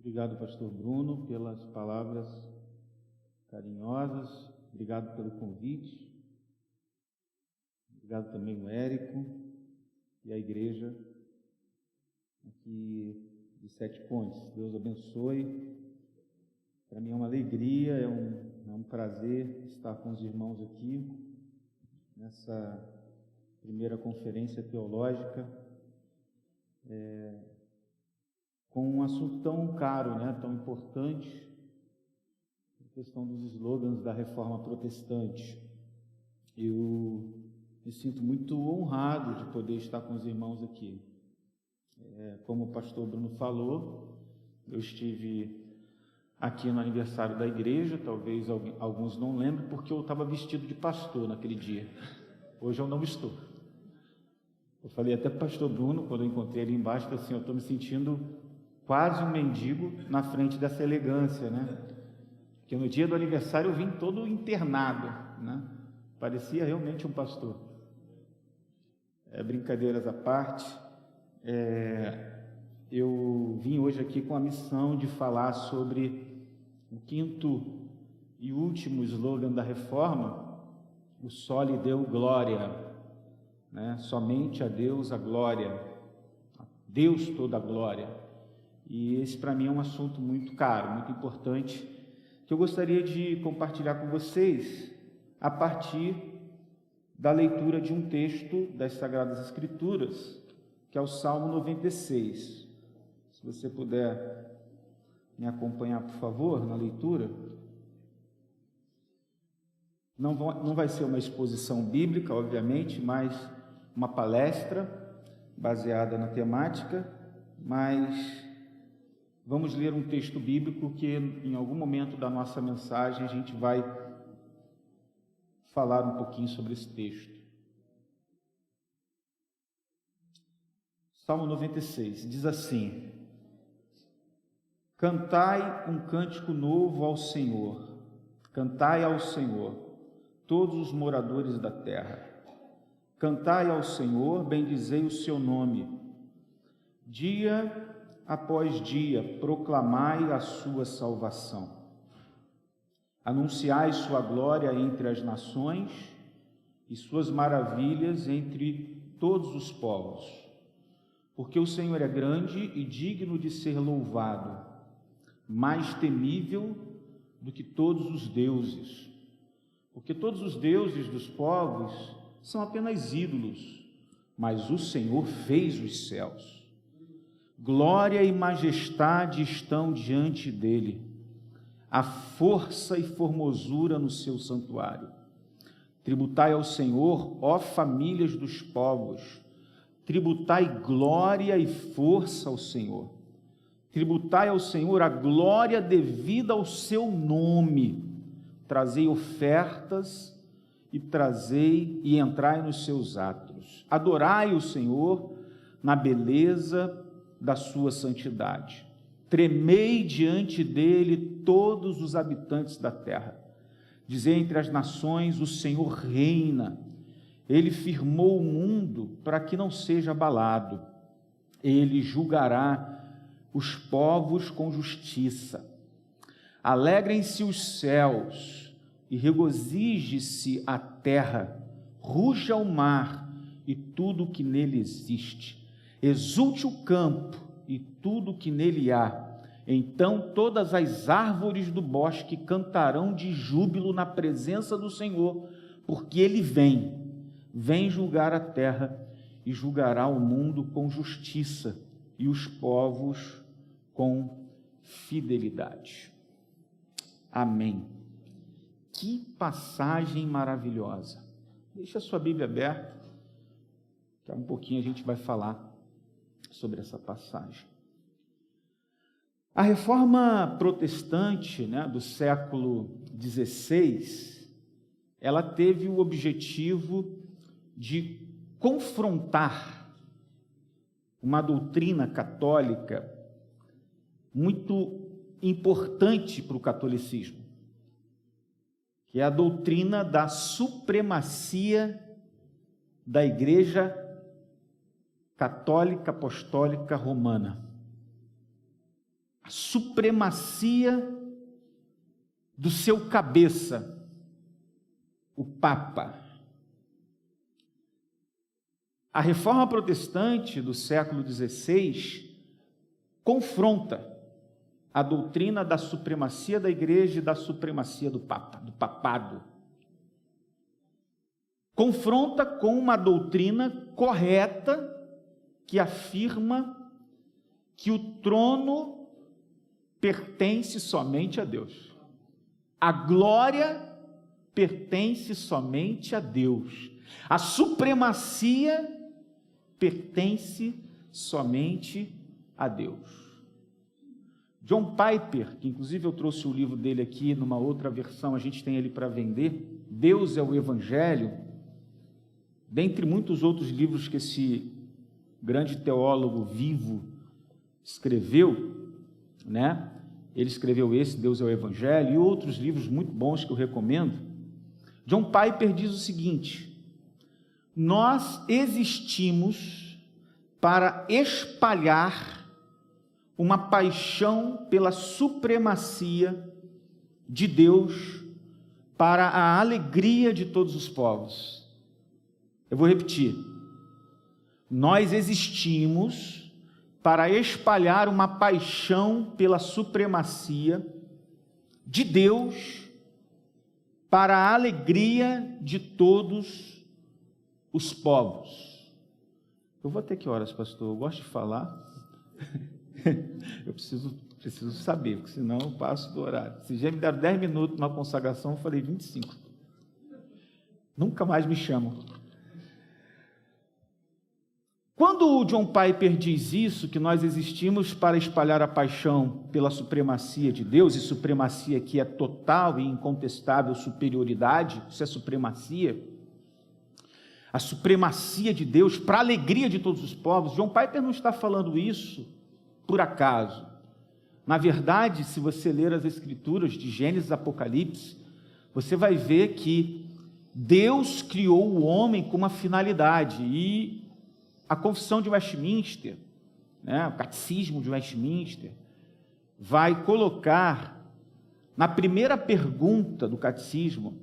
Obrigado, pastor Bruno, pelas palavras carinhosas. Obrigado pelo convite. Obrigado também ao Érico e à igreja aqui de Sete Pontes. Deus abençoe. Para mim é uma alegria, é um prazer estar com os irmãos aqui nessa primeira conferência teológica, com um assunto tão caro, tão importante, a questão dos slogans da Reforma Protestante. Eu me sinto muito honrado de poder estar com os irmãos aqui. Como o pastor Bruno falou, eu estive aqui no aniversário da igreja, talvez alguns não lembrem, porque eu estava vestido de pastor naquele dia. Hoje eu não estou. Eu falei até para o pastor Bruno, quando eu encontrei ele embaixo, assim, eu estou me sentindo quase um mendigo na frente dessa elegância, Porque no dia do aniversário eu vim todo internado, Parecia realmente um pastor. Brincadeiras à parte, eu vim hoje aqui com a missão de falar sobre o quinto e último slogan da Reforma, o Soli Deo Gloria, Somente a Deus a glória, a Deus toda a glória. E esse para mim é um assunto muito caro, muito importante, que eu gostaria de compartilhar com vocês a partir da leitura de um texto das Sagradas Escrituras, que é o Salmo 96. Se você puder me acompanhar, por favor, na leitura. Não vai ser uma exposição bíblica, obviamente, mas uma palestra baseada na temática, mas vamos ler um texto bíblico que em algum momento da nossa mensagem a gente vai falar um pouquinho sobre esse texto. Salmo 96 diz assim: Cantai um cântico novo ao Senhor, cantai ao Senhor, todos os moradores da terra. Cantai ao Senhor, bendizei o seu nome. Dia após dia, proclamai a sua salvação. Anunciai sua glória entre as nações e suas maravilhas entre todos os povos. Porque o Senhor é grande e digno de ser louvado, mais temível do que todos os deuses. Porque todos os deuses dos povos são apenas ídolos, mas o Senhor fez os céus. Glória e majestade estão diante dele, a força e formosura no seu santuário. Tributai ao Senhor, ó famílias dos povos, tributai glória e força ao Senhor. Tributai ao Senhor a glória devida ao seu nome. Trazei ofertas e entrai nos seus atos. Adorai o Senhor na beleza da sua santidade. Tremei diante dele todos os habitantes da terra. Dizei entre as nações: o Senhor reina. Ele firmou o mundo para que não seja abalado. Ele julgará os povos com justiça. Alegrem-se os céus e regozije-se a terra. Ruja o mar e tudo o que nele existe. Exulte o campo e tudo o que nele há. Então todas as árvores do bosque cantarão de júbilo na presença do Senhor, porque ele vem julgar a terra e julgará o mundo com justiça e os povos com fidelidade. Amém. Que passagem maravilhosa. Deixa a sua Bíblia aberta, que um pouquinho a gente vai falar sobre essa passagem. A Reforma Protestante, do século XVI, ela teve o objetivo de confrontar uma doutrina católica muito importante para o catolicismo, que é a doutrina da supremacia da Igreja Católica Apostólica Romana. a supremacia do seu cabeça, o Papa. A Reforma Protestante do século XVI confronta a doutrina da supremacia da Igreja e da supremacia do Papa, do papado. Confronta com uma doutrina correta que afirma que o trono pertence somente a Deus. A glória pertence somente a Deus. A supremacia pertence somente a Deus. John Piper, que inclusive eu trouxe o livro dele aqui numa outra versão, a gente tem ele para vender, Deus é o Evangelho, dentre muitos outros livros que esse grande teólogo vivo escreveu, né? Ele escreveu esse, Deus é o Evangelho, e outros livros muito bons que eu recomendo. John Piper diz o seguinte: nós existimos para espalhar uma paixão pela supremacia de Deus para a alegria de todos os povos. Eu vou repetir. Nós existimos para espalhar uma paixão pela supremacia de Deus para a alegria de todos os povos. Eu vou até que horas, pastor? Eu gosto de falar. Eu preciso saber, porque senão eu passo do horário. Se já me deram 10 minutos na consagração, eu falei 25. Nunca mais me chamam. Quando o John Piper diz isso, que nós existimos para espalhar a paixão pela supremacia de Deus, e supremacia que é total e incontestável superioridade, isso é supremacia, a supremacia de Deus para a alegria de todos os povos, John Piper não está falando isso por acaso. Na verdade, se você ler as Escrituras de Gênesis e Apocalipse, você vai ver que Deus criou o homem com uma finalidade, e a Confissão de Westminster, né, o Catecismo de Westminster, vai colocar na primeira pergunta do Catecismo,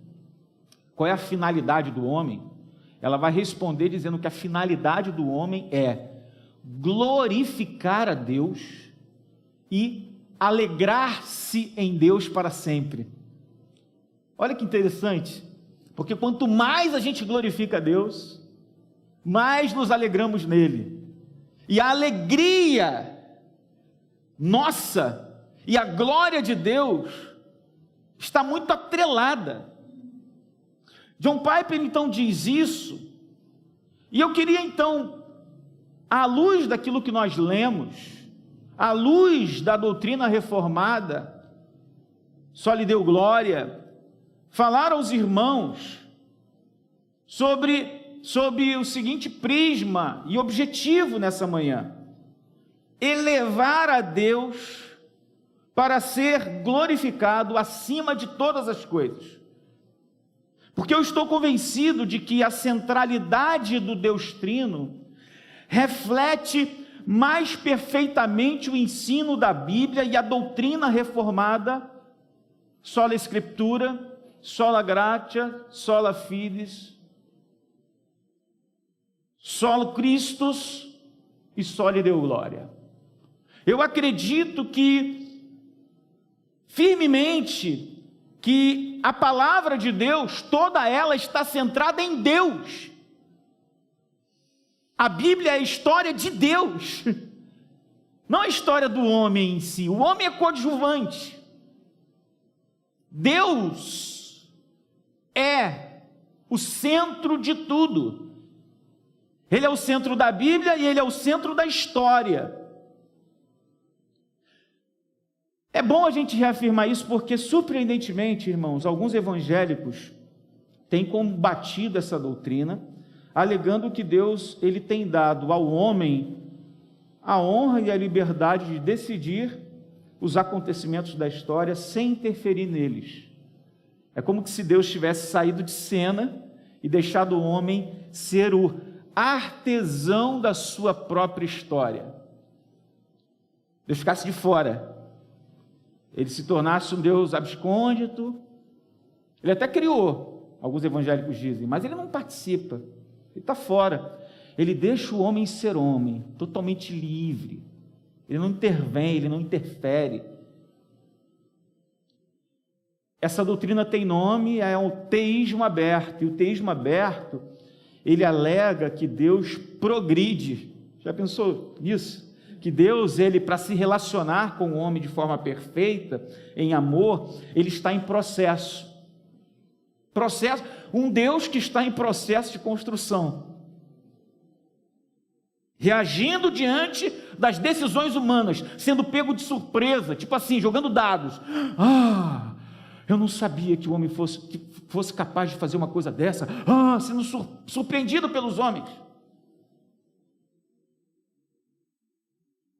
qual é a finalidade do homem? Ela vai responder dizendo que a finalidade do homem é glorificar a Deus e alegrar-se em Deus para sempre. Olha que interessante, porque quanto mais a gente glorifica a Deus, mais nos alegramos nele. E a alegria nossa e a glória de Deus está muito atrelada. John Piper então diz isso, e eu queria então, à luz daquilo que nós lemos, à luz da doutrina reformada, só lhe deu glória, falar aos irmãos sobre o seguinte prisma e objetivo nessa manhã: elevar a Deus para ser glorificado acima de todas as coisas. Porque eu estou convencido de que a centralidade do Deus Trino reflete mais perfeitamente o ensino da Bíblia e a doutrina reformada, sola Escritura, sola gratia, sola fides, solo Christus e soli Deo glória. Eu acredito firmemente que a palavra de Deus, toda ela está centrada em Deus. A Bíblia é a história de Deus, não a história do homem em si. O homem é coadjuvante. Deus é o centro de tudo. Ele é o centro da Bíblia e ele é o centro da história. É bom a gente reafirmar isso porque, surpreendentemente, irmãos, alguns evangélicos têm combatido essa doutrina, alegando que Deus ele tem dado ao homem a honra e a liberdade de decidir os acontecimentos da história sem interferir neles. É como se Deus tivesse saído de cena e deixado o homem ser o artesão da sua própria história. Deus ficasse de fora. ele se tornasse um Deus abscôndito. Ele até criou, alguns evangélicos dizem, mas ele não participa, ele está fora. Ele deixa o homem ser homem, totalmente livre. Ele não intervém, ele não interfere. Essa doutrina tem nome, é o teísmo aberto. E o teísmo aberto, ele alega que Deus progride. Já pensou nisso? Que Deus, ele, para se relacionar com o homem de forma perfeita, em amor, ele está em processo. Um Deus que está em processo de construção. Reagindo diante das decisões humanas, sendo pego de surpresa, tipo assim, jogando dados. Eu não sabia que o homem fosse capaz de fazer uma coisa dessa. Sendo surpreendido pelos homens.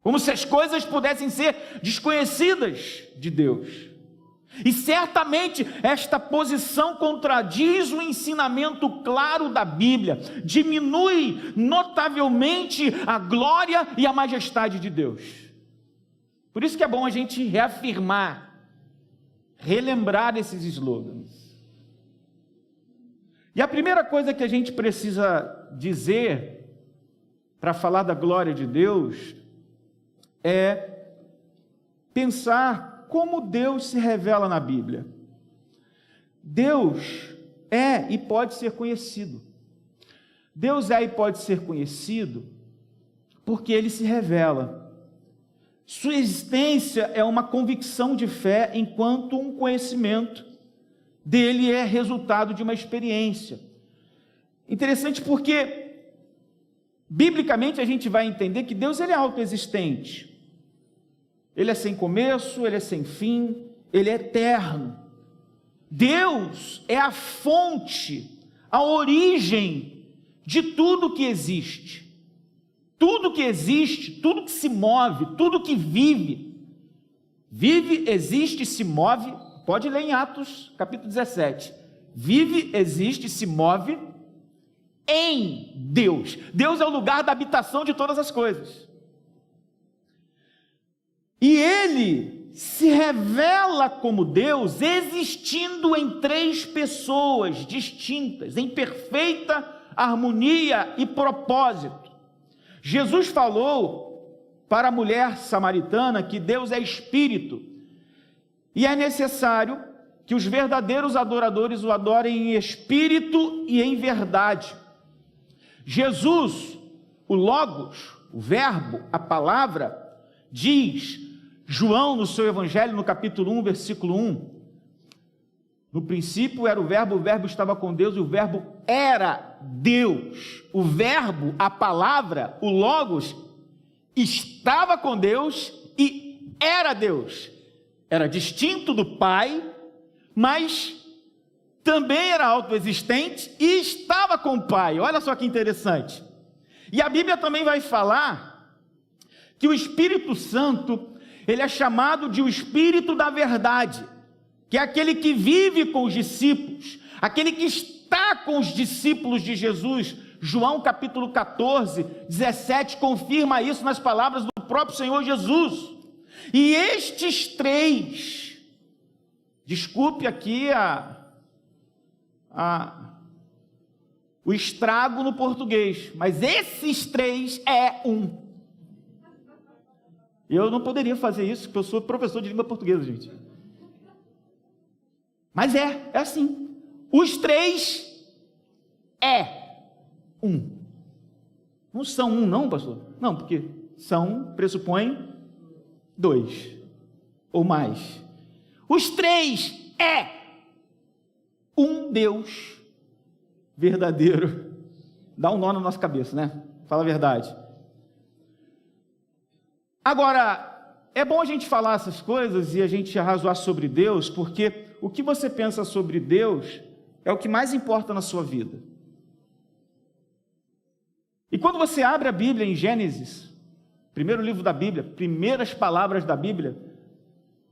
Como se as coisas pudessem ser desconhecidas de Deus. E certamente esta posição contradiz o ensinamento claro da Bíblia, diminui notavelmente a glória e a majestade de Deus. Por isso que é bom a gente reafirmar, relembrar esses slogans. E a primeira coisa que a gente precisa dizer para falar da glória de Deus é pensar como Deus se revela na Bíblia. Deus é e pode ser conhecido. Deus é e pode ser conhecido porque Ele se revela. Sua existência é uma convicção de fé, enquanto um conhecimento dele é resultado de uma experiência. Interessante porque, biblicamente, a gente vai entender que Deus ele é autoexistente. Ele é sem começo, ele é sem fim, ele é eterno. Deus é a fonte, a origem de tudo que existe. Tudo que existe, tudo que se move, tudo que vive. Vive, existe, se move. Pode ler em Atos, capítulo 17. Vive, existe, se move em Deus. Deus é o lugar da habitação de todas as coisas. E Ele se revela como Deus, existindo em três pessoas distintas, em perfeita harmonia e propósito. Jesus falou para a mulher samaritana que Deus é Espírito, e é necessário que os verdadeiros adoradores o adorem em espírito e em verdade. Jesus, o Logos, o Verbo, a Palavra, diz, João no seu Evangelho, no capítulo 1, versículo 1, no princípio era o Verbo estava com Deus e o Verbo era Deus. O Verbo, a Palavra, o Logos, estava com Deus e era Deus. Era distinto do Pai, mas também era autoexistente e estava com o Pai. Olha só que interessante. E a Bíblia também vai falar que o Espírito Santo, ele é chamado de o Espírito da verdade, que é aquele que vive com os discípulos, aquele que está com os discípulos de Jesus. João capítulo 14, 17 confirma isso nas palavras do próprio Senhor Jesus. E estes três, desculpe aqui o estrago no português, mas esses três é um. Eu não poderia fazer isso, porque eu sou professor de língua portuguesa, gente. Mas é assim. Os três é um. Não são um não, pastor? Não, porque pressupõe dois ou mais. Os três é um Deus verdadeiro. Dá um nó na nossa cabeça, né? Fala a verdade. Agora, é bom a gente falar essas coisas e a gente arrazoar sobre Deus, porque o que você pensa sobre Deus é o que mais importa na sua vida. E quando você abre a Bíblia em Gênesis, primeiro livro da Bíblia, primeiras palavras da Bíblia,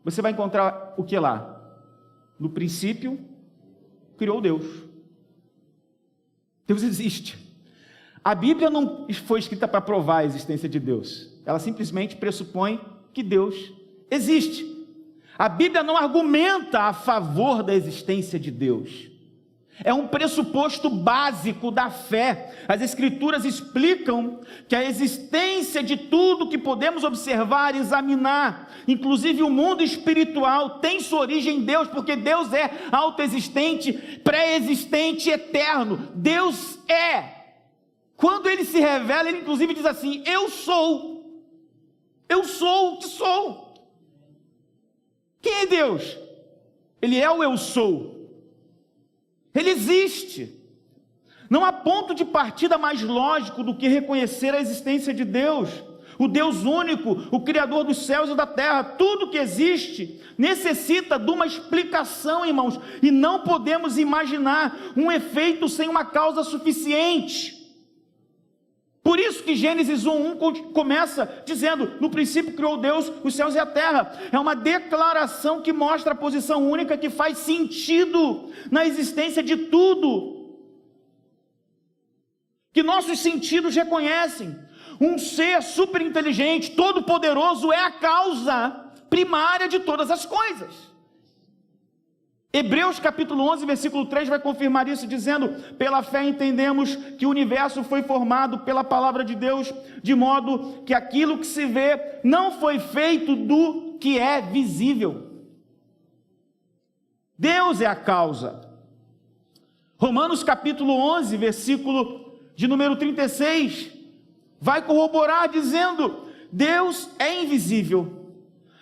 você vai encontrar o que lá? No princípio, criou Deus. Deus existe. A Bíblia não foi escrita para provar a existência de Deus. Ela simplesmente pressupõe que Deus existe. A Bíblia não argumenta a favor da existência de Deus. É um pressuposto básico da fé. As Escrituras explicam que a existência de tudo que podemos observar e examinar, inclusive o mundo espiritual, tem sua origem em Deus, porque Deus é autoexistente, pré-existente e eterno. Deus é. Quando Ele se revela, Ele inclusive diz assim: eu sou o que sou. Quem é Deus? Ele é o eu sou. Ele existe. Não há ponto de partida mais lógico do que reconhecer a existência de Deus, o Deus único, o Criador dos céus e da terra. Tudo que existe necessita de uma explicação, irmãos, e não podemos imaginar um efeito sem uma causa suficiente. Por isso que Gênesis 1:1 começa dizendo: no princípio criou Deus os céus e a terra. É uma declaração que mostra a posição única, que faz sentido na existência de tudo, que nossos sentidos reconhecem. Um ser super inteligente, todo poderoso, é a causa primária de todas as coisas. Hebreus capítulo 11, versículo 3 vai confirmar isso, dizendo: pela fé entendemos que o universo foi formado pela palavra de Deus, de modo que aquilo que se vê não foi feito do que é visível. Deus é a causa. Romanos capítulo 11, versículo de número 36, vai corroborar dizendo: Deus é invisível,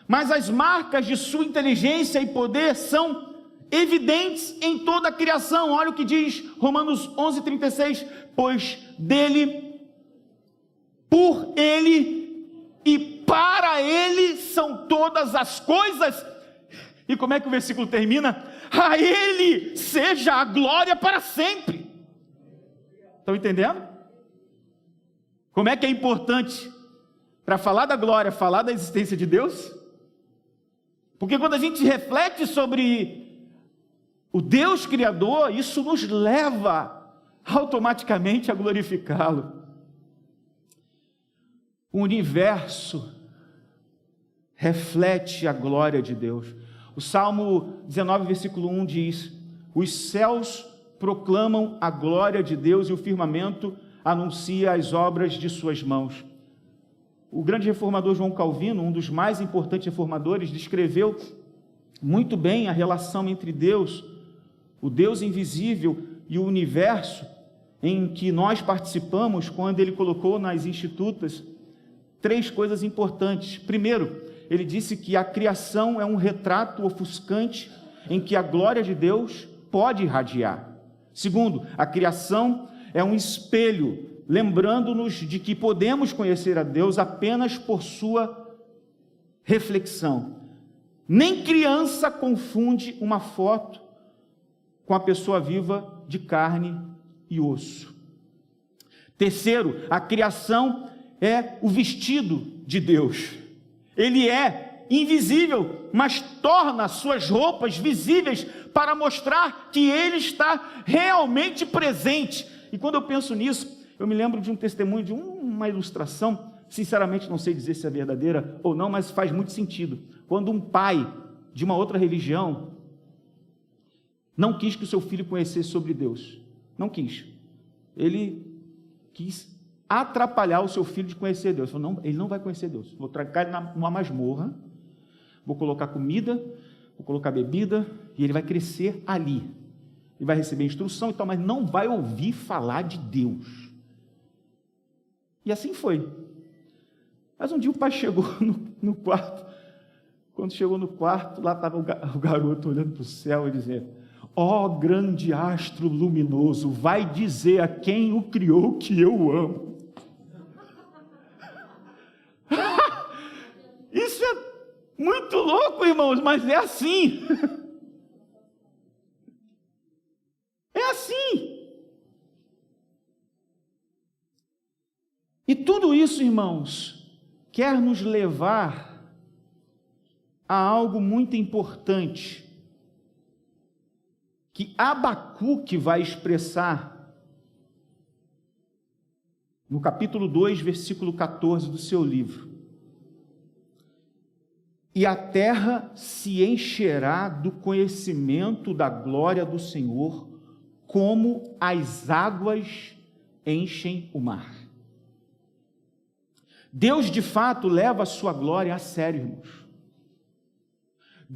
mas as marcas de sua inteligência e poder são evidentes em toda a criação. Olha o que diz Romanos 11:36, pois dele, por ele e para ele são todas as coisas. E como é que o versículo termina? A ele seja a glória para sempre. Estão entendendo? Como é que é importante para falar da glória, falar da existência de Deus? Porque quando a gente reflete sobre o Deus Criador, isso nos leva automaticamente a glorificá-lo. O universo reflete a glória de Deus. O Salmo 19, versículo 1 diz: os céus proclamam a glória de Deus e o firmamento anuncia as obras de suas mãos. O grande reformador João Calvino, um dos mais importantes reformadores, descreveu muito bem a relação entre Deus, o Deus invisível, e o universo em que nós participamos, quando ele colocou nas Institutas 3 coisas importantes. Primeiro, ele disse que a criação é um retrato ofuscante em que a glória de Deus pode irradiar. Segundo, a criação é um espelho, lembrando-nos de que podemos conhecer a Deus apenas por sua reflexão. Nem criança confunde uma foto com a pessoa viva de carne e osso. Terceiro, a criação é o vestido de Deus. Ele é invisível, mas torna suas roupas visíveis para mostrar que Ele está realmente presente. E quando eu penso nisso, eu me lembro de um testemunho, de uma ilustração, sinceramente não sei dizer se é verdadeira ou não, mas faz muito sentido. Quando um pai de uma outra religião não quis que o seu filho conhecesse sobre Deus, não quis. Ele quis atrapalhar o seu filho de conhecer Deus. Ele falou: não, ele não vai conhecer Deus. Vou trancar ele numa masmorra, vou colocar comida, vou colocar bebida, e ele vai crescer ali. Ele vai receber instrução e tal, mas não vai ouvir falar de Deus. E assim foi. Mas um dia o pai chegou no quarto. Quando chegou no quarto, lá estava o garoto olhando para o céu e dizendo: ó grande astro luminoso, vai dizer a quem o criou que eu amo. Isso é muito louco, irmãos, mas é assim. É assim. E tudo isso, irmãos, quer nos levar a algo muito importante, que Abacuque vai expressar no capítulo 2, versículo 14 do seu livro. e a terra se encherá do conhecimento da glória do Senhor, como as águas enchem o mar. Deus, de fato, leva a sua glória a sério, irmãos.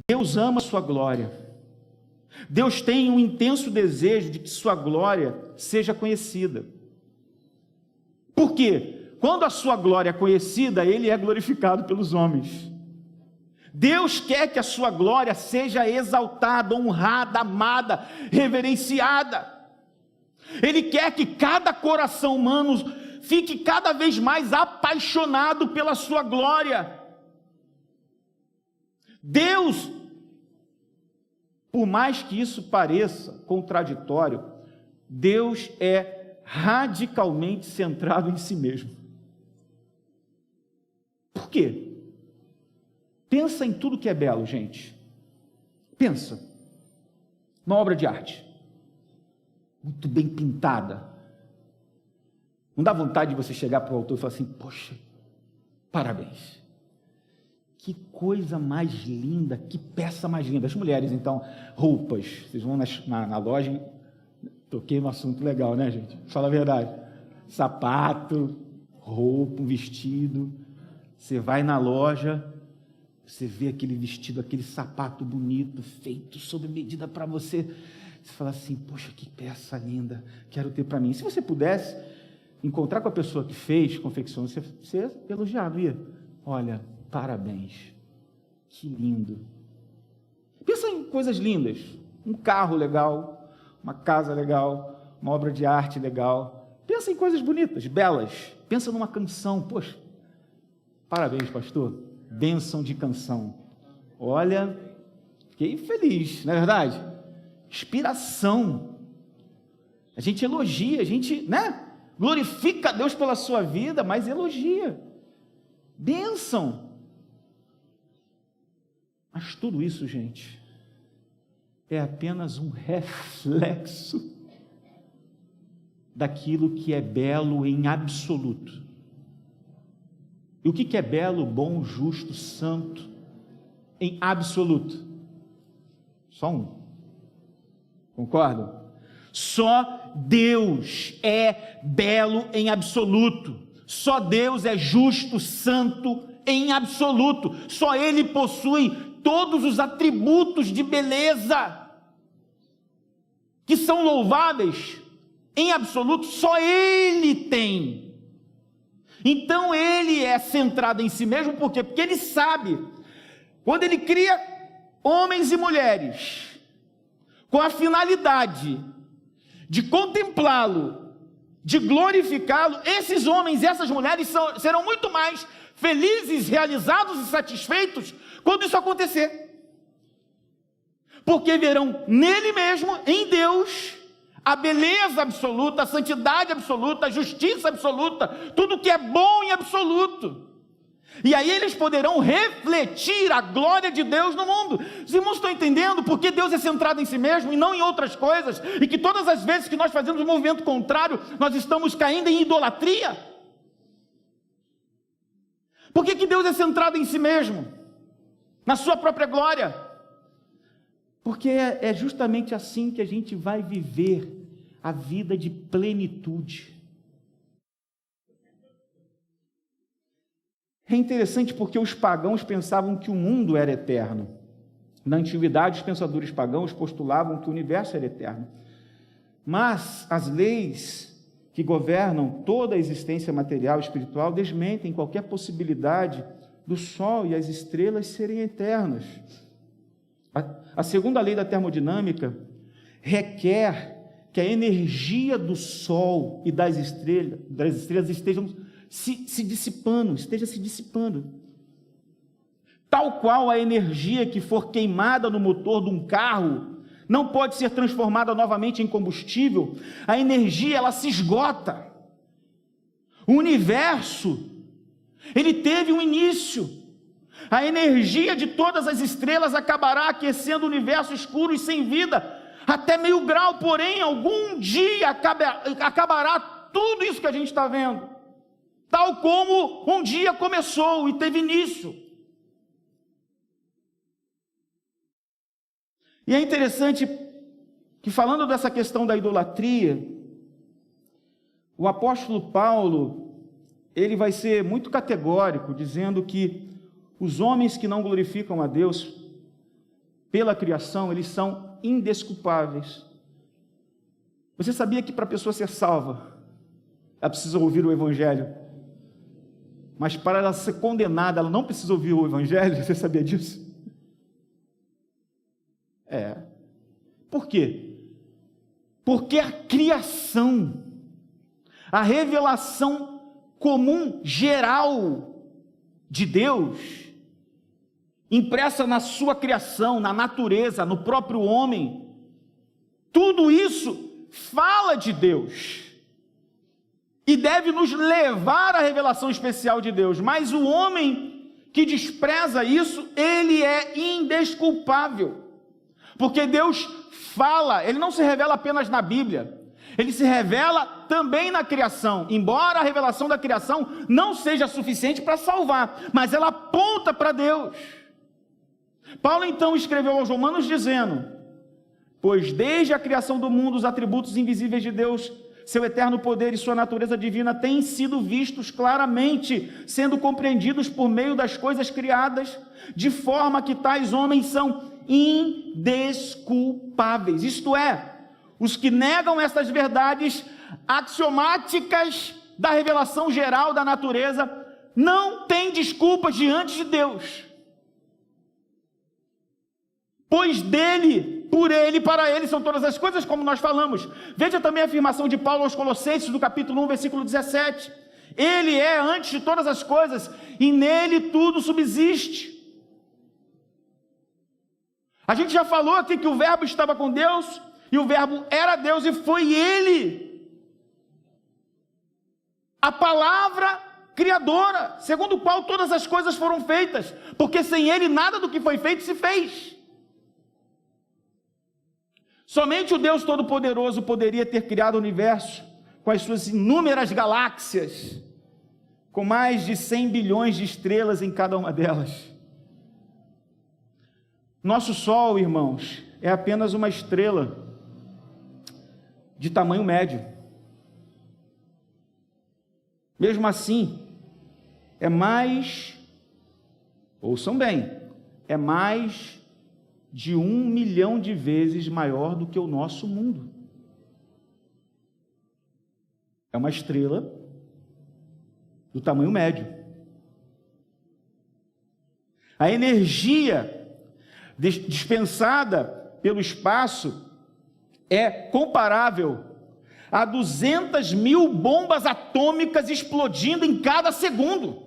Deus ama a sua glória. Deus tem um intenso desejo de que sua glória seja conhecida. Por quê? Quando a sua glória é conhecida, ele é glorificado pelos homens. Deus quer que a sua glória seja exaltada, honrada, amada, reverenciada. Ele quer que cada coração humano fique cada vez mais apaixonado pela sua glória. Deus, por mais que isso pareça contraditório, Deus é radicalmente centrado em si mesmo. Por quê? Pensa em tudo que é belo, gente. Pensa. Uma obra de arte. Muito bem pintada. Não dá vontade de você chegar para o autor e falar assim: poxa, parabéns. Que coisa mais linda, que peça mais linda. As mulheres, então, roupas. Vocês vão na loja, toquei no assunto legal, né, gente? Fala a verdade. Sapato, roupa, um vestido. Você vai na loja, você vê aquele vestido, aquele sapato bonito, feito sob medida para você. Você fala assim: poxa, que peça linda, quero ter para mim. Se você pudesse encontrar com a pessoa que fez, confeccionou, você elogiava, ia: olha, parabéns, que lindo. Pensa em coisas lindas, um carro legal, uma casa legal, uma obra de arte legal. Pensa em coisas bonitas, belas. Pensa numa canção. Poxa, parabéns, pastor, bênção de canção. Olha, fiquei feliz, não é verdade? Inspiração. A gente elogia, a gente, né? Glorifica a Deus pela sua vida, mas elogia. Bênção. Mas tudo isso, gente, é apenas um reflexo daquilo que é belo em absoluto. E o que é belo, bom, justo, santo, em absoluto? Só um. Concordam? Só Deus é belo em absoluto. Só Deus é justo, santo em absoluto. Só Ele possui todos os atributos de beleza que são louváveis em absoluto. Só Ele tem. Então Ele é centrado em si mesmo. Por quê? Porque Ele sabe, quando Ele cria homens e mulheres com a finalidade de contemplá-lo, de glorificá-lo, esses homens e essas mulheres serão muito mais felizes, realizados e satisfeitos quando isso acontecer, porque verão nele mesmo, em Deus, a beleza absoluta, a santidade absoluta, a justiça absoluta, tudo que é bom em absoluto. E aí eles poderão refletir a glória de Deus no mundo. Os irmãos estão entendendo porque Deus é centrado em si mesmo e não em outras coisas, e que todas as vezes que nós fazemos um movimento contrário, nós estamos caindo em idolatria? Por que Deus é centrado em si mesmo, na sua própria glória? Porque é justamente assim que a gente vai viver a vida de plenitude. É interessante porque os pagãos pensavam que o mundo era eterno. Na antiguidade, os pensadores pagãos postulavam que o universo era eterno. Mas as leis que governam toda a existência material e espiritual desmentem qualquer possibilidade do Sol e as estrelas serem eternas. A segunda lei da termodinâmica requer que a energia do Sol e das estrelas esteja se dissipando. Tal qual a energia que for queimada no motor de um carro não pode ser transformada novamente em combustível, a energia ela se esgota. O universo, ele teve um início. A energia de todas as estrelas acabará aquecendo o universo escuro e sem vida, até meio grau, porém, algum dia acabará tudo isso que a gente está vendo. Tal como um dia começou e teve início. E é interessante que, falando dessa questão da idolatria, o apóstolo Paulo, ele vai ser muito categórico, dizendo que os homens que não glorificam a Deus pela criação, eles são indesculpáveis. Você sabia que para a pessoa ser salva, ela precisa ouvir o Evangelho? Mas para ela ser condenada, ela não precisa ouvir o Evangelho? Você sabia disso? Por quê? Porque a criação, a revelação comum, geral de Deus, impressa na sua criação, na natureza, no próprio homem, tudo isso fala de Deus e deve nos levar à revelação especial de Deus. Mas o homem que despreza isso, ele é indesculpável, porque Deus fala, ele não se revela apenas na Bíblia, ele se revela também na criação, embora a revelação da criação não seja suficiente para salvar, mas ela aponta para Deus. Paulo então escreveu aos Romanos dizendo: pois desde a criação do mundo os atributos invisíveis de Deus, seu eterno poder e sua natureza divina têm sido vistos claramente, sendo compreendidos por meio das coisas criadas, de forma que tais homens são indesculpáveis. Isto é, os que negam essas verdades axiomáticas da revelação geral da natureza não têm desculpas diante de Deus, pois dele, por ele, para ele são todas as coisas, como nós falamos. Veja também a afirmação de Paulo aos Colossenses, do capítulo 1, versículo 17. Ele é antes de todas as coisas, e nele tudo subsiste. A gente já falou aqui que o verbo estava com Deus, e o verbo era Deus, e foi ele, a palavra criadora, segundo o qual todas as coisas foram feitas, porque sem ele nada do que foi feito se fez. Somente o Deus Todo-Poderoso poderia ter criado o universo com as suas inúmeras galáxias, com mais de 100 bilhões de estrelas em cada uma delas. Nosso Sol, irmãos, é apenas uma estrela de tamanho médio. Mesmo assim, é mais, ouçam bem, é mais de 1 milhão de vezes maior do que o nosso mundo. É uma estrela do tamanho médio. A energia dispensada pelo espaço é comparável a 200 mil bombas atômicas explodindo em cada segundo.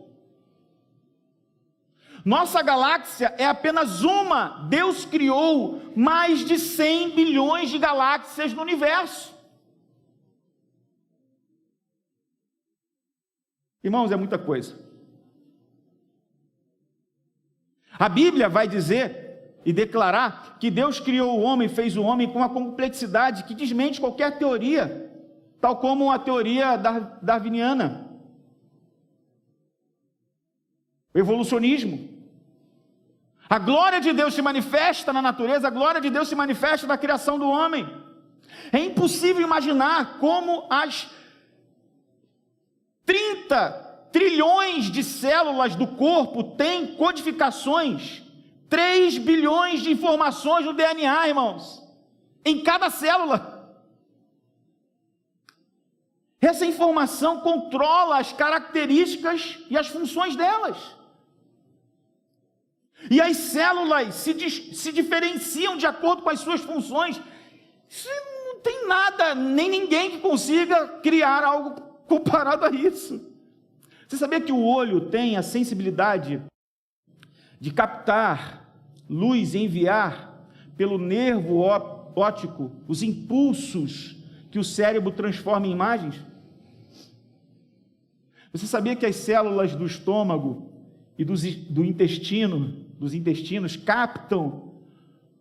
Nossa galáxia é apenas uma. Deus criou mais de 100 bilhões de galáxias no universo. Irmãos, é muita coisa. A Bíblia vai dizer e declarar que Deus criou o homem, fez o homem com uma complexidade que desmente qualquer teoria, tal como a teoria darwiniana, o evolucionismo. A glória de Deus se manifesta na natureza, a glória de Deus se manifesta na criação do homem. É impossível imaginar como as 30 trilhões de células do corpo têm codificações, 3 bilhões de informações no DNA, irmãos, em cada célula. Essa informação controla as características e as funções delas. E as células se diferenciam de acordo com as suas funções. Isso não tem nada, nem ninguém que consiga criar algo comparado a isso. Você sabia que o olho tem a sensibilidade de captar luz e enviar pelo nervo óptico os impulsos que o cérebro transforma em imagens? Você sabia que as células do estômago e dos intestinos captam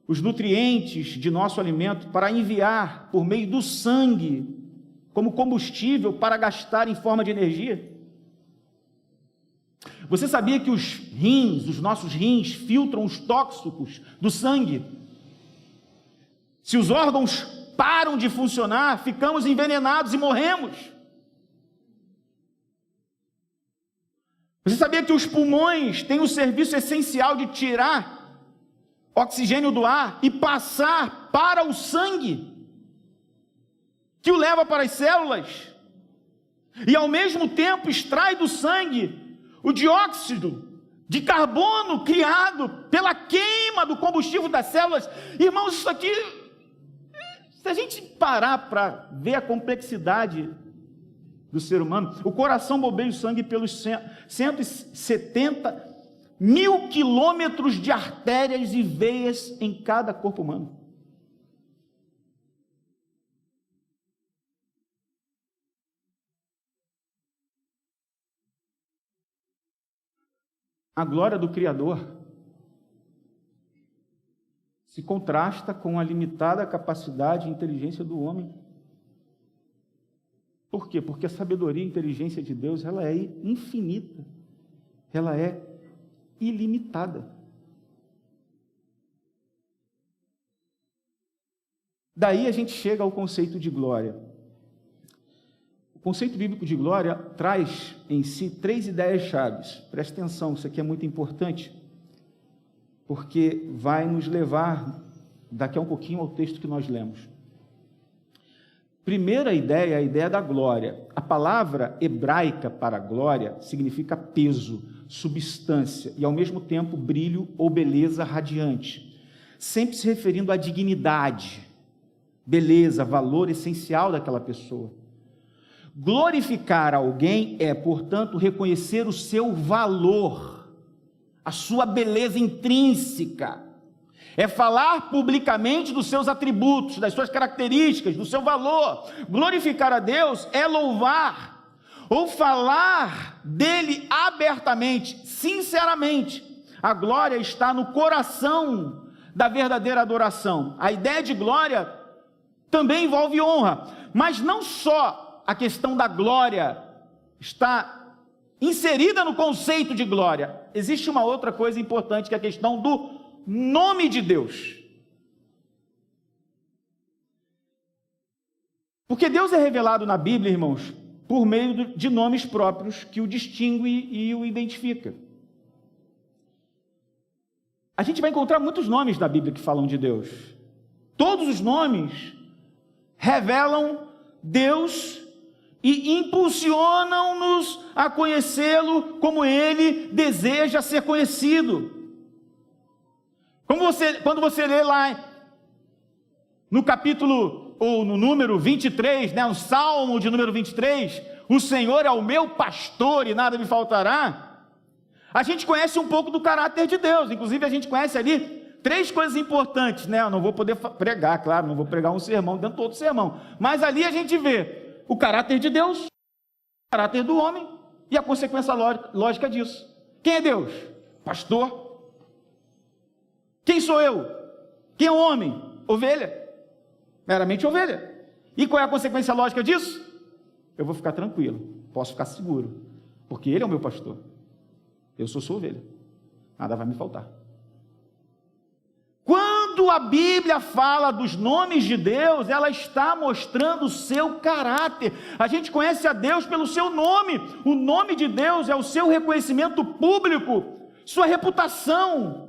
os nutrientes de nosso alimento para enviar por meio do sangue como combustível para gastar em forma de energia? Você sabia que os nossos rins filtram os tóxicos do sangue Se os órgãos param de funcionar, ficamos envenenados e morremos. Você sabia que os pulmões têm o serviço essencial de tirar oxigênio do ar e passar para o sangue, que o leva para as células, e ao mesmo tempo extrai do sangue o dióxido de carbono criado pela queima do combustível das células? Irmãos, isso aqui, se a gente parar para ver a complexidade do ser humano, o coração bombeia o sangue pelos 170 mil quilômetros de artérias e veias em cada corpo humano. A glória do Criador se contrasta com a limitada capacidade e inteligência do homem. Por quê? Porque a sabedoria e a inteligência de Deus, ela é infinita, ela é ilimitada. Daí a gente chega ao conceito de glória. O conceito bíblico de glória traz em si 3 ideias chaves. Preste atenção, isso aqui é muito importante, porque vai nos levar daqui a um pouquinho ao texto que nós lemos. Primeira ideia é a ideia da glória. A palavra hebraica para glória significa peso, substância e ao mesmo tempo brilho ou beleza radiante, sempre se referindo à dignidade, beleza, valor essencial daquela pessoa. Glorificar alguém é, portanto, reconhecer o seu valor, a sua beleza intrínseca. É falar publicamente dos seus atributos, das suas características, do seu valor. Glorificar a Deus é louvar ou falar dele abertamente, sinceramente. A glória está no coração da verdadeira adoração. A ideia de glória também envolve honra, mas não só a questão da glória está inserida no conceito de glória. Existe uma outra coisa importante, que é a questão do nome de Deus. Porque Deus é revelado na Bíblia, irmãos, por meio de nomes próprios que o distingue e o identifica. A gente vai encontrar muitos nomes da Bíblia que falam de Deus. Todos os nomes revelam Deus e impulsionam-nos a conhecê-lo como Ele deseja ser conhecido. Quando você lê lá no capítulo, ou no número 23, no Salmo de número 23, o Senhor é o meu pastor e nada me faltará, a gente conhece um pouco do caráter de Deus. Inclusive a gente conhece ali 3 coisas importantes, Eu não vou poder pregar, claro, não vou pregar um sermão dentro de todo sermão, mas ali a gente vê o caráter de Deus, o caráter do homem e a consequência lógica disso. Quem é Deus? Pastor. Quem sou eu? Quem é o homem? Ovelha. Meramente ovelha. E qual é a consequência lógica disso? Eu vou ficar tranquilo, posso ficar seguro, porque Ele é o meu pastor. Eu sou sua ovelha. Nada vai me faltar. Quando a Bíblia fala dos nomes de Deus, ela está mostrando o seu caráter. A gente conhece a Deus pelo seu nome. O nome de Deus é o seu reconhecimento público, sua reputação.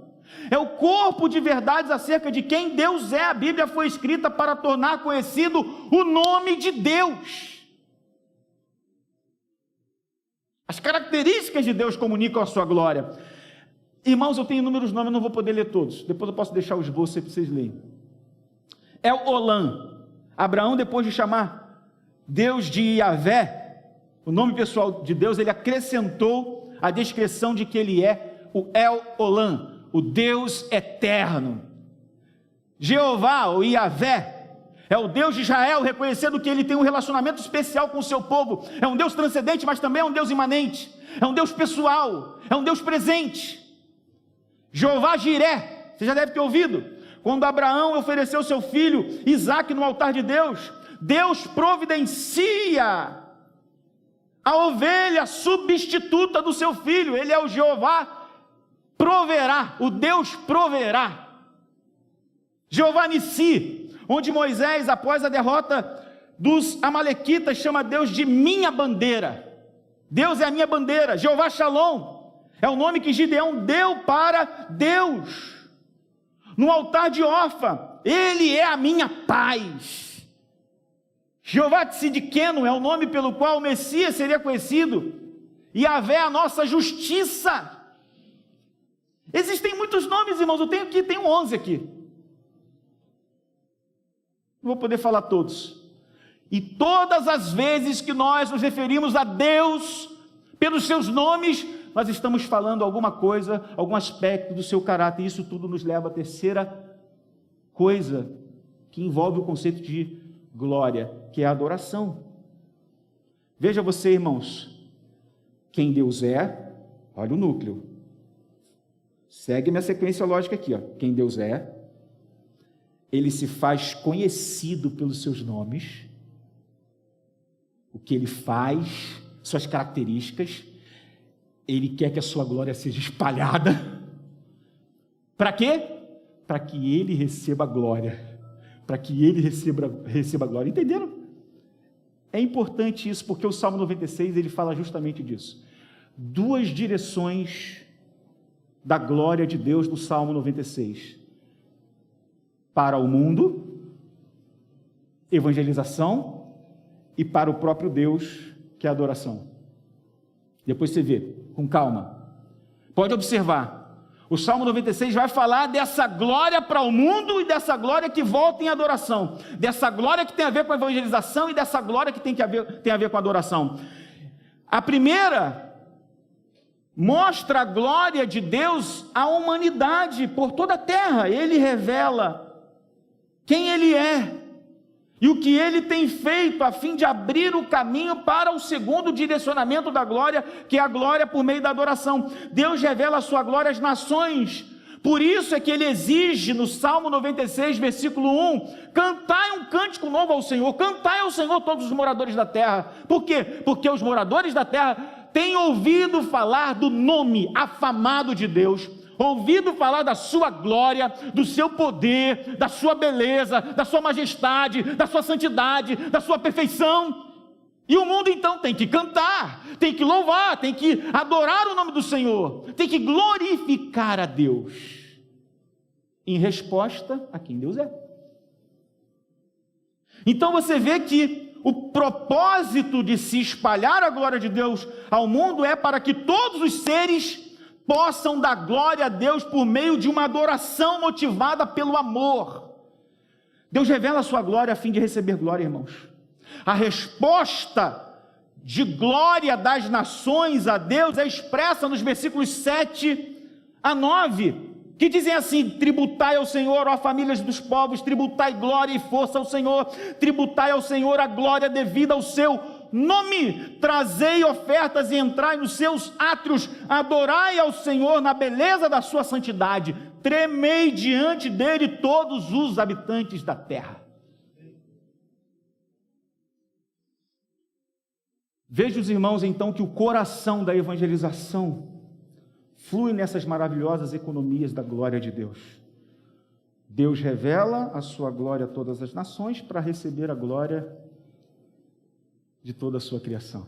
É o corpo de verdades acerca de quem Deus é. A Bíblia foi escrita para tornar conhecido o nome de Deus. As características de Deus comunicam a sua glória. Irmãos, eu tenho inúmeros nomes, eu não vou poder ler todos. Depois eu posso deixar o esboço aí para vocês lerem. El-Olam. Abraão, depois de chamar Deus de Yavé, o nome pessoal de Deus, ele acrescentou a descrição de que ele é o El-Olam, o Deus eterno. Jeová, ou Yavé, é o Deus de Israel, reconhecendo que ele tem um relacionamento especial com o seu povo. É um Deus transcendente, mas também é um Deus imanente. É um Deus pessoal, é um Deus presente. Jeová Jiré, você já deve ter ouvido, quando Abraão ofereceu seu filho Isaque no altar de Deus, Deus providencia a ovelha substituta do seu filho. Ele é o Jeová proverá, o Deus proverá. Jeová Nissi, onde Moisés, após a derrota dos amalequitas, chama Deus de minha bandeira. Deus é a minha bandeira. Jeová Shalom é o nome que Gideão deu para Deus. No altar de Ofa, Ele é a minha paz. Jeová Tzidkenu é o nome pelo qual o Messias seria conhecido. Yahvé é a nossa justiça. Existem muitos nomes, irmãos, eu tenho 11 aqui. Não vou poder falar todos. E todas as vezes que nós nos referimos a Deus pelos seus nomes, nós estamos falando alguma coisa, algum aspecto do seu caráter, e isso tudo nos leva à terceira coisa, que envolve o conceito de glória, que é a adoração. Veja você, irmãos, quem Deus é, olha o núcleo. Segue minha sequência lógica aqui, ó. Quem Deus é, Ele se faz conhecido pelos seus nomes, o que Ele faz, suas características. Ele quer que a sua glória seja espalhada. Para quê? Para que Ele receba glória. Para que Ele receba glória. Entenderam? É importante isso, porque o Salmo 96, ele fala justamente disso. Duas direções da glória de Deus no Salmo 96. Para o mundo, evangelização, e para o próprio Deus, que é a adoração. Depois você vê, com calma. Pode observar, o Salmo 96 vai falar dessa glória para o mundo e dessa glória que volta em adoração, dessa glória que tem a ver com a evangelização e dessa glória que tem a ver com a adoração. A primeira mostra a glória de Deus à humanidade por toda a terra. Ele revela quem Ele é e o que Ele tem feito a fim de abrir o caminho para o segundo direcionamento da glória, que é a glória por meio da adoração. Deus revela a sua glória às nações. Por isso é que Ele exige no Salmo 96, versículo 1, cantai um cântico novo ao Senhor, cantai ao Senhor todos os moradores da terra. Por quê? Porque os moradores da terra têm ouvido falar do nome afamado de Deus, ouvido falar da sua glória, do seu poder, da sua beleza, da sua majestade, da sua santidade, da sua perfeição. E o mundo então tem que cantar, tem que louvar, tem que adorar o nome do Senhor, tem que glorificar a Deus, em resposta a quem Deus é. Então você vê que o propósito de se espalhar a glória de Deus ao mundo é para que todos os seres possam dar glória a Deus por meio de uma adoração motivada pelo amor. Deus revela a sua glória a fim de receber glória, irmãos. A resposta de glória das nações a Deus é expressa nos versículos 7 a 9, que dizem assim: tributai ao Senhor, ó famílias dos povos, tributai glória e força ao Senhor, tributai ao Senhor a glória devida ao seu nome, trazei ofertas e entrai nos seus átrios, adorai ao Senhor na beleza da sua santidade, tremei diante dele todos os habitantes da terra. Veja os irmãos então que o coração da evangelização flui nessas maravilhosas economias da glória de Deus. Deus revela a sua glória a todas as nações para receber a glória de toda a sua criação.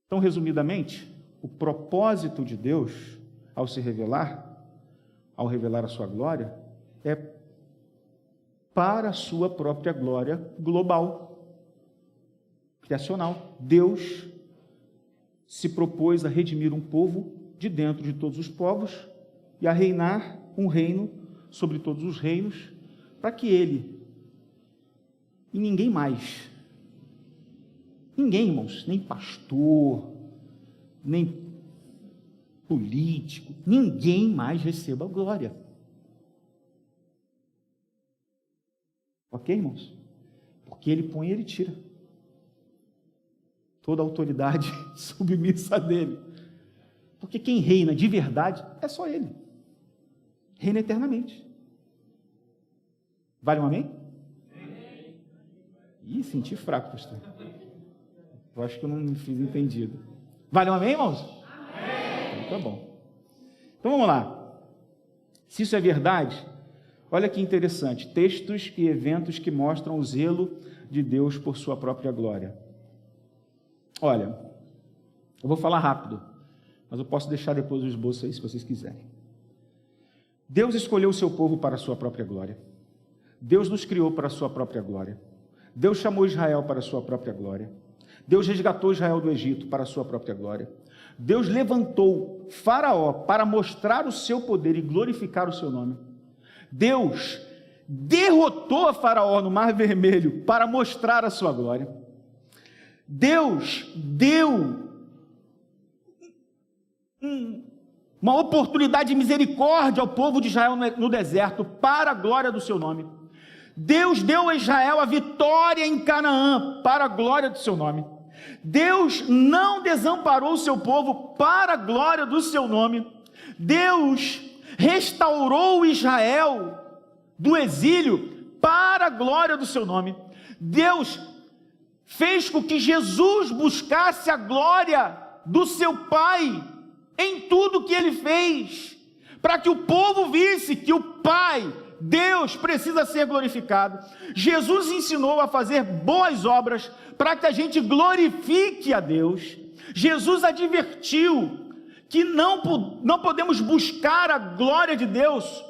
Então, resumidamente, o propósito de Deus ao se revelar, ao revelar a sua glória, é para a sua própria glória global, criacional. Deus se propôs a redimir um povo de dentro de todos os povos e a reinar um reino sobre todos os reinos, para que Ele e ninguém mais, ninguém, irmãos, nem pastor, nem político, ninguém mais receba glória. Ok, irmãos? Porque Ele põe e Ele tira. Toda a autoridade submissa dele. Porque quem reina de verdade é só Ele. Reina eternamente. Vale um amém? Ih, senti fraco, pastor. Eu acho que eu não me fiz entendido. Vale um amém, irmãos? Amém. Então, tá bom. Então vamos lá. Se isso é verdade, Olha que interessante, textos e eventos que mostram o zelo de Deus por sua própria glória. Olha, eu vou falar rápido, mas eu posso deixar depois o esboço aí se vocês quiserem. Deus escolheu o seu povo para a sua própria glória. Deus nos criou para a sua própria glória. Deus chamou Israel para a sua própria glória. Deus resgatou Israel do Egito para a sua própria glória. Deus levantou Faraó para mostrar o seu poder e glorificar o seu nome. Deus derrotou a Faraó no Mar Vermelho para mostrar a sua glória. Deus deu uma oportunidade de misericórdia ao povo de Israel no deserto para a glória do seu nome. Deus deu a Israel a vitória em Canaã para a glória do seu nome. Deus não desamparou o seu povo para a glória do seu nome. Deus restaurou Israel do exílio para a glória do seu nome. Deus fez com que Jesus buscasse a glória do seu Pai em tudo que ele fez, para que o povo visse que o Pai, Deus, precisa ser glorificado. Jesus ensinou a fazer boas obras para que a gente glorifique a Deus. Jesus advertiu que não podemos buscar a glória de Deus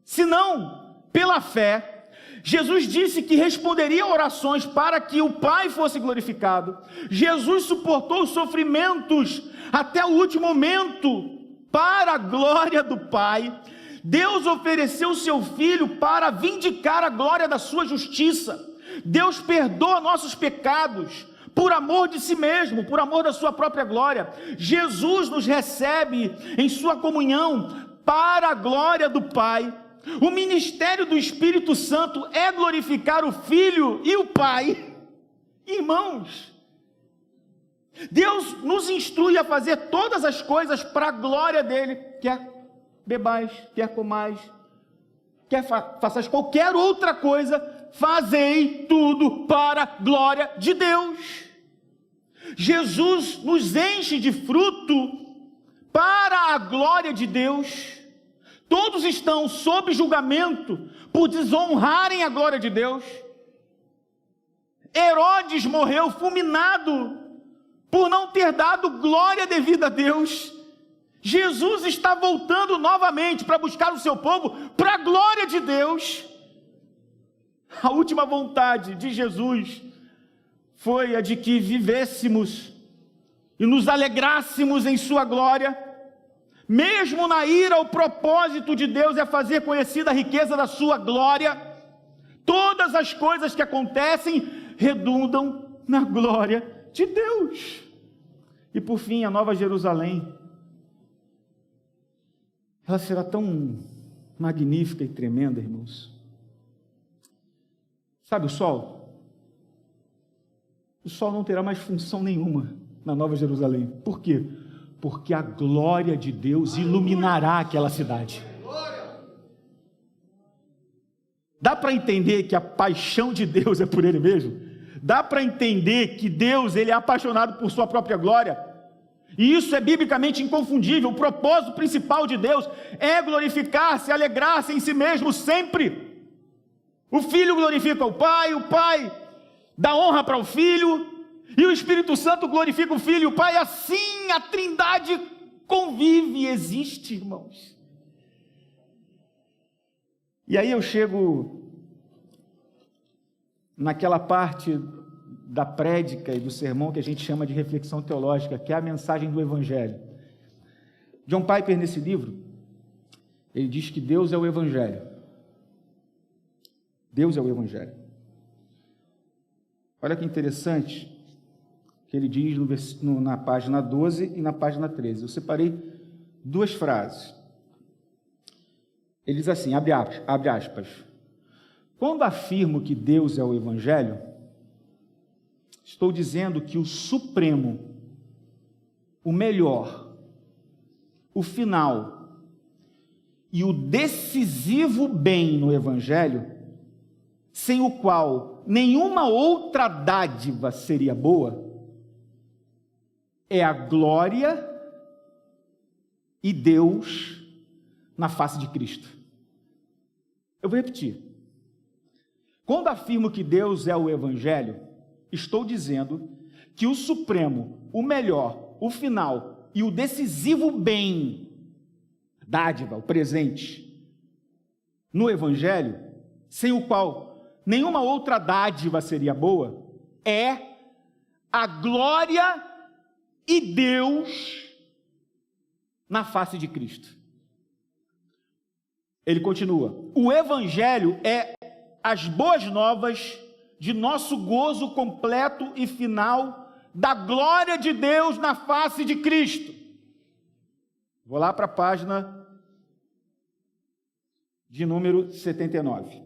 senão pela fé. Jesus disse que responderia orações para que o Pai fosse glorificado. Jesus suportou os sofrimentos até o último momento para a glória do Pai. Deus ofereceu o seu Filho para vindicar a glória da sua justiça. Deus perdoa nossos pecados por amor de si mesmo, por amor da sua própria glória. Jesus nos recebe em sua comunhão para a glória do Pai. O ministério do Espírito Santo é glorificar o Filho e o Pai. Irmãos, Deus nos instrui a fazer todas as coisas para a glória dele. Quer bebais, quer comais, quer façais qualquer outra coisa, fazei tudo para a glória de Deus. Jesus nos enche de fruto para a glória de Deus. Todos estão sob julgamento por desonrarem a glória de Deus. Herodes morreu fulminado por não ter dado glória devida a Deus. Jesus está voltando novamente para buscar o seu povo para a glória de Deus. A última vontade de Jesus foi a de que vivêssemos e nos alegrássemos em sua glória. Mesmo na ira, o propósito de Deus é fazer conhecida a riqueza da sua glória. Todas as coisas que acontecem redundam na glória de Deus. E por fim, a Nova Jerusalém, ela será tão magnífica e tremenda, irmãos. Sabe o sol? O sol não terá mais função nenhuma na Nova Jerusalém. Por quê? Porque a glória de Deus iluminará aquela cidade. Dá para entender que a paixão de Deus é por Ele mesmo? Dá para entender que Deus, Ele é apaixonado por sua própria glória? E isso é biblicamente inconfundível. O propósito principal de Deus é glorificar-se, alegrar-se em si mesmo sempre. O Filho glorifica o Pai dá honra para o Filho, e o Espírito Santo glorifica o Filho e o Pai. Assim a Trindade convive e existe, irmãos. E aí eu chego naquela parte da prédica e do sermão que a gente chama de reflexão teológica, que é a mensagem do Evangelho. John Piper, nesse livro, ele diz que Deus é o Evangelho. Deus é o Evangelho. Olha que interessante que ele diz na página 12 e na página 13. Eu separei duas frases. Ele diz assim, abre aspas. Quando afirmo que Deus é o Evangelho, estou dizendo que o supremo, o melhor, o final e o decisivo bem no Evangelho, sem o qual nenhuma outra dádiva seria boa, é a glória e Deus na face de Cristo. Eu vou repetir. Quando afirmo que Deus é o Evangelho, estou dizendo que o supremo, o melhor, o final e o decisivo bem, dádiva, o presente, no Evangelho, sem o qual nenhuma outra dádiva seria boa, é a glória e Deus na face de Cristo. Ele continua: o Evangelho é as boas novas de nosso gozo completo e final da glória de Deus na face de Cristo. Vou lá para a página de número 79.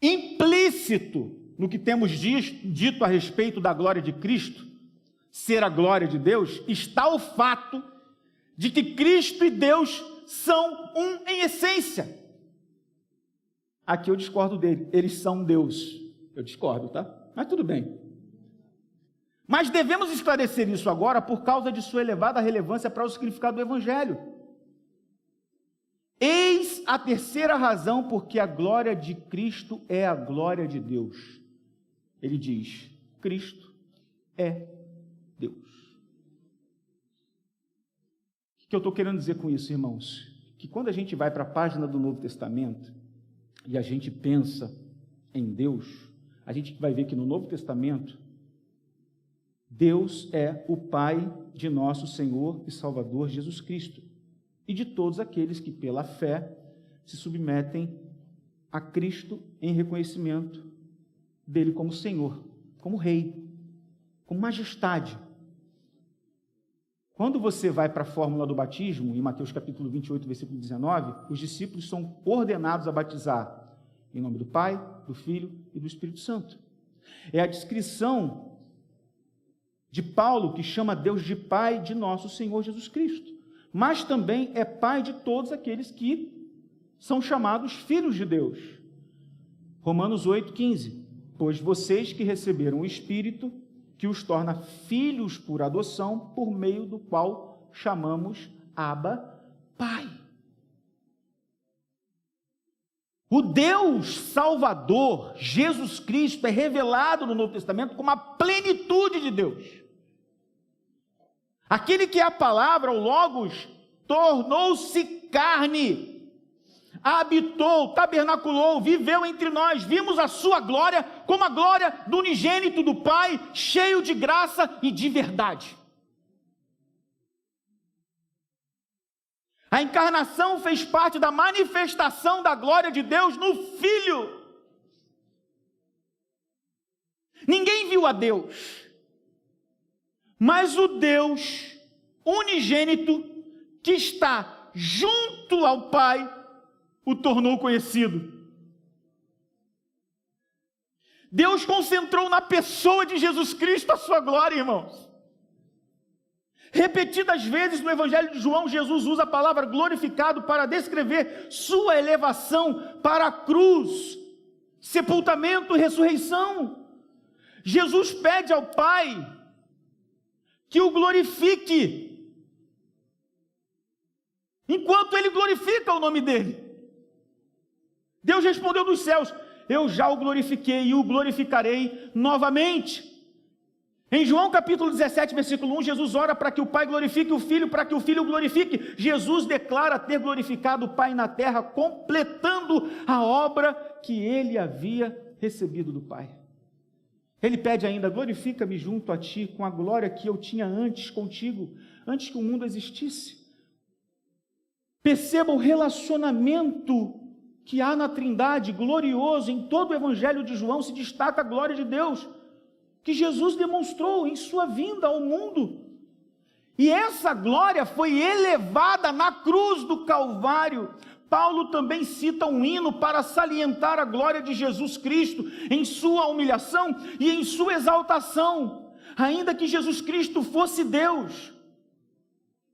Implícito no que temos dito a respeito da glória de Cristo, ser a glória de Deus, está o fato de que Cristo e Deus são um em essência. Aqui eu discordo dele, eles são Deus. Eu discordo, tá? Mas tudo bem. Mas devemos esclarecer isso agora por causa de sua elevada relevância para o significado do Evangelho. Eis a terceira razão porque a glória de Cristo é a glória de Deus. Ele diz: Cristo é Deus. O que eu estou querendo dizer com isso, irmãos? Que quando a gente vai para a página do Novo Testamento e a gente pensa em Deus, a gente vai ver que no Novo Testamento, Deus é o Pai de nosso Senhor e Salvador Jesus Cristo e de todos aqueles que pela fé se submetem a Cristo em reconhecimento dele como Senhor, como Rei, como majestade. Quando você vai para a fórmula do batismo, em Mateus capítulo 28, versículo 19, os discípulos são ordenados a batizar em nome do Pai, do Filho e do Espírito Santo. É a descrição de Paulo que chama Deus de Pai de nosso Senhor Jesus Cristo, mas também é Pai de todos aqueles que são chamados filhos de Deus. Romanos 8, 15. Pois vocês que receberam o Espírito, que os torna filhos por adoção, por meio do qual chamamos Abba, Pai. O Deus Salvador, Jesus Cristo, é revelado no Novo Testamento como a plenitude de Deus. Aquele que é a palavra, o Logos, tornou-se carne, habitou, tabernaculou, viveu entre nós, vimos a sua glória como a glória do unigênito do Pai, cheio de graça e de verdade. A encarnação fez parte da manifestação da glória de Deus no Filho. Ninguém viu a Deus, mas o Deus unigênito que está junto ao Pai o tornou conhecido. Deus concentrou na pessoa de Jesus Cristo a sua glória, irmãos. Repetidas vezes no Evangelho de João, Jesus usa a palavra glorificado para descrever sua elevação para a cruz, sepultamento e ressurreição. Jesus pede ao Pai que o glorifique, enquanto Ele glorifica o nome dEle. Deus respondeu dos céus: eu já o glorifiquei e o glorificarei novamente. Em João capítulo 17, versículo 1, Jesus ora para que o Pai glorifique o Filho, para que o Filho o glorifique. Jesus declara ter glorificado o Pai na terra, completando a obra que ele havia recebido do Pai. Ele pede ainda: glorifica-me junto a ti com a glória que eu tinha antes contigo, antes que o mundo existisse. Perceba o relacionamento que há na Trindade, glorioso. Em todo o Evangelho de João se destaca a glória de Deus, que Jesus demonstrou em sua vinda ao mundo. E essa glória foi elevada na cruz do Calvário. Paulo também cita um hino para salientar a glória de Jesus Cristo em sua humilhação e em sua exaltação. Ainda que Jesus Cristo fosse Deus,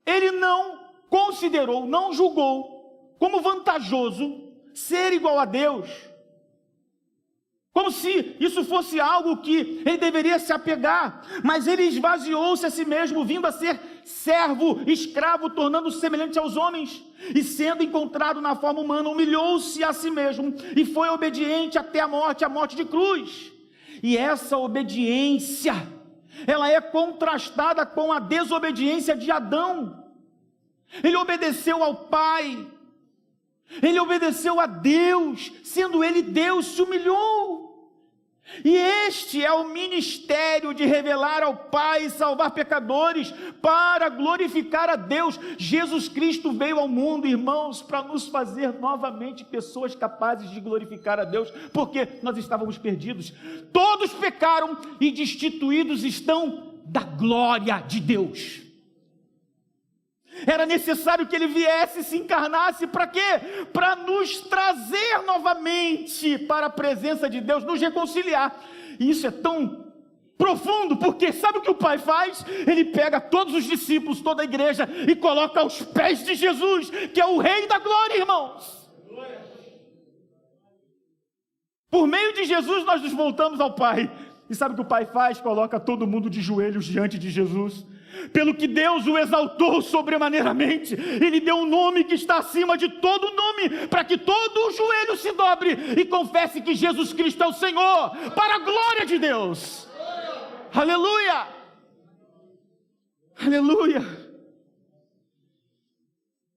ele não considerou, não julgou como vantajoso ser igual a Deus, como se isso fosse algo que ele deveria se apegar, mas ele esvaziou-se a si mesmo, vindo a ser servo, escravo, tornando-se semelhante aos homens, e sendo encontrado na forma humana, humilhou-se a si mesmo, e foi obediente até a morte de cruz. E essa obediência, ela é contrastada com a desobediência de Adão. Ele obedeceu ao Pai, ele obedeceu a Deus, sendo ele Deus, se humilhou. E este é o ministério de revelar ao Pai e salvar pecadores, para glorificar a Deus. Jesus Cristo veio ao mundo, irmãos, para nos fazer novamente pessoas capazes de glorificar a Deus, porque nós estávamos perdidos. Todos pecaram e destituídos estão da glória de Deus. Era necessário que ele viesse e se encarnasse, para quê? Para nos trazer novamente para a presença de Deus, nos reconciliar. E isso é tão profundo, porque sabe o que o Pai faz? Ele pega todos os discípulos, toda a igreja, e coloca aos pés de Jesus, que é o Rei da Glória, irmãos. Por meio de Jesus nós nos voltamos ao Pai. E sabe o que o Pai faz? Coloca todo mundo de joelhos diante de Jesus. Pelo que Deus o exaltou sobremaneiramente, Ele deu um nome que está acima de todo nome, para que todo o joelho se dobre e confesse que Jesus Cristo é o Senhor, para a glória de Deus. Aleluia! Aleluia!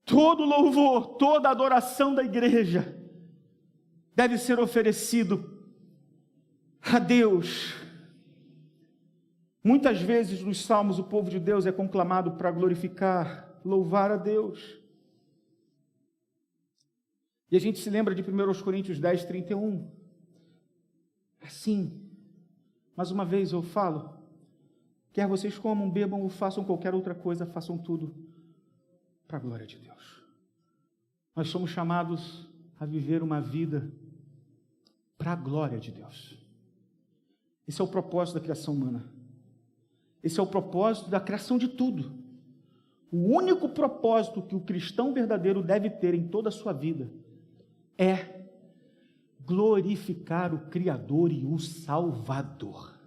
Todo louvor, toda adoração da igreja deve ser oferecido a Deus. Muitas vezes nos salmos o povo de Deus é conclamado para glorificar, louvar a Deus. E a gente se lembra de 1 Coríntios 10, 31. Assim, mais uma vez eu falo, quer vocês comam, bebam ou façam qualquer outra coisa, façam tudo para a glória de Deus. Nós somos chamados a viver uma vida para a glória de Deus. Esse é o propósito da criação humana. Esse é o propósito da criação de tudo. O único propósito que o cristão verdadeiro deve ter em toda a sua vida é glorificar o Criador e o Salvador.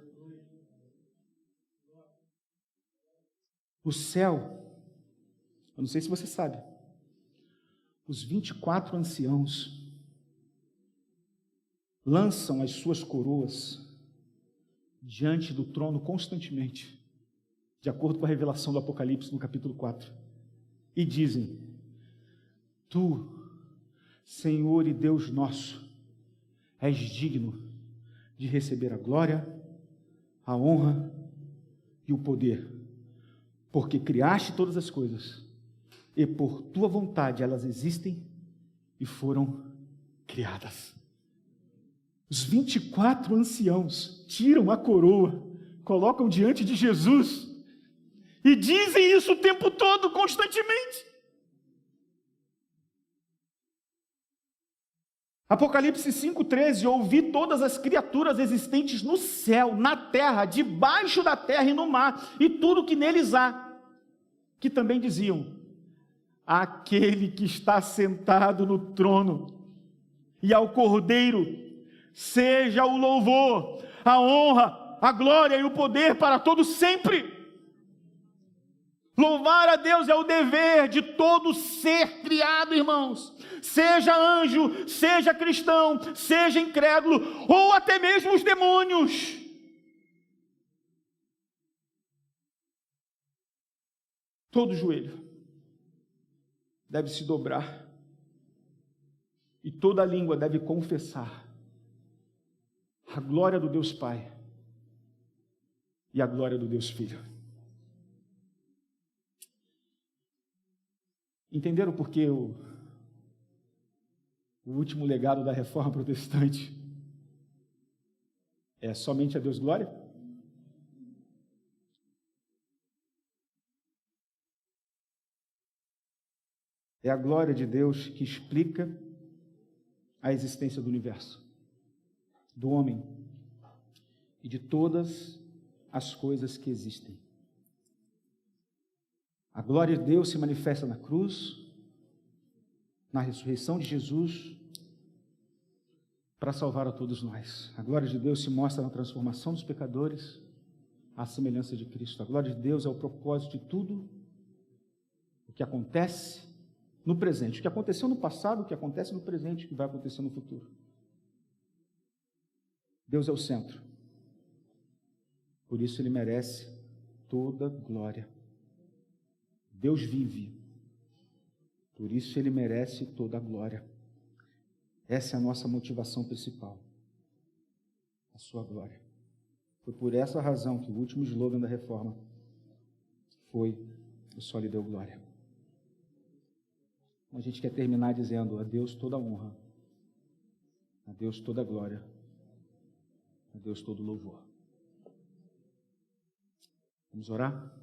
O céu, eu não sei se você sabe, os 24 anciãos lançam as suas coroas diante do trono constantemente, de acordo com a revelação do Apocalipse no capítulo 4, e dizem: Tu, Senhor e Deus nosso, és digno de receber a glória, a honra e o poder, porque criaste todas as coisas, e por tua vontade elas existem e foram criadas. Os 24 anciãos tiram a coroa, colocam diante de Jesus e dizem isso o tempo todo, constantemente. Apocalipse 5,13: ouvi todas as criaturas existentes no céu, na terra, debaixo da terra e no mar, e tudo que neles há, que também diziam: aquele que está sentado no trono e ao Cordeiro seja o louvor, a honra, a glória e o poder para todos sempre. Louvar a Deus é o dever de todo ser criado, irmãos. Seja anjo, seja cristão, seja incrédulo, ou até mesmo os demônios. Todo joelho deve se dobrar e toda língua deve confessar a glória do Deus Pai e a glória do Deus Filho. Entenderam por que o último legado da Reforma Protestante é somente a Deus glória? É a glória de Deus que explica a existência do universo, do homem e de todas as coisas que existem. A glória de Deus se manifesta na cruz, na ressurreição de Jesus, para salvar a todos nós. A glória de Deus se mostra na transformação dos pecadores, à semelhança de Cristo. A glória de Deus é o propósito de tudo que acontece no presente. O que aconteceu no passado, o que acontece no presente, o que vai acontecer no futuro. Deus é o centro. Por isso Ele merece toda glória. Deus vive. Por isso Ele merece toda a glória. Essa é a nossa motivação principal. A sua glória. Foi por essa razão que o último slogan da Reforma foi: "Eu só lhe deu glória". A gente quer terminar dizendo: a Deus toda a honra, a Deus toda a glória, a Deus todo o louvor. Vamos orar?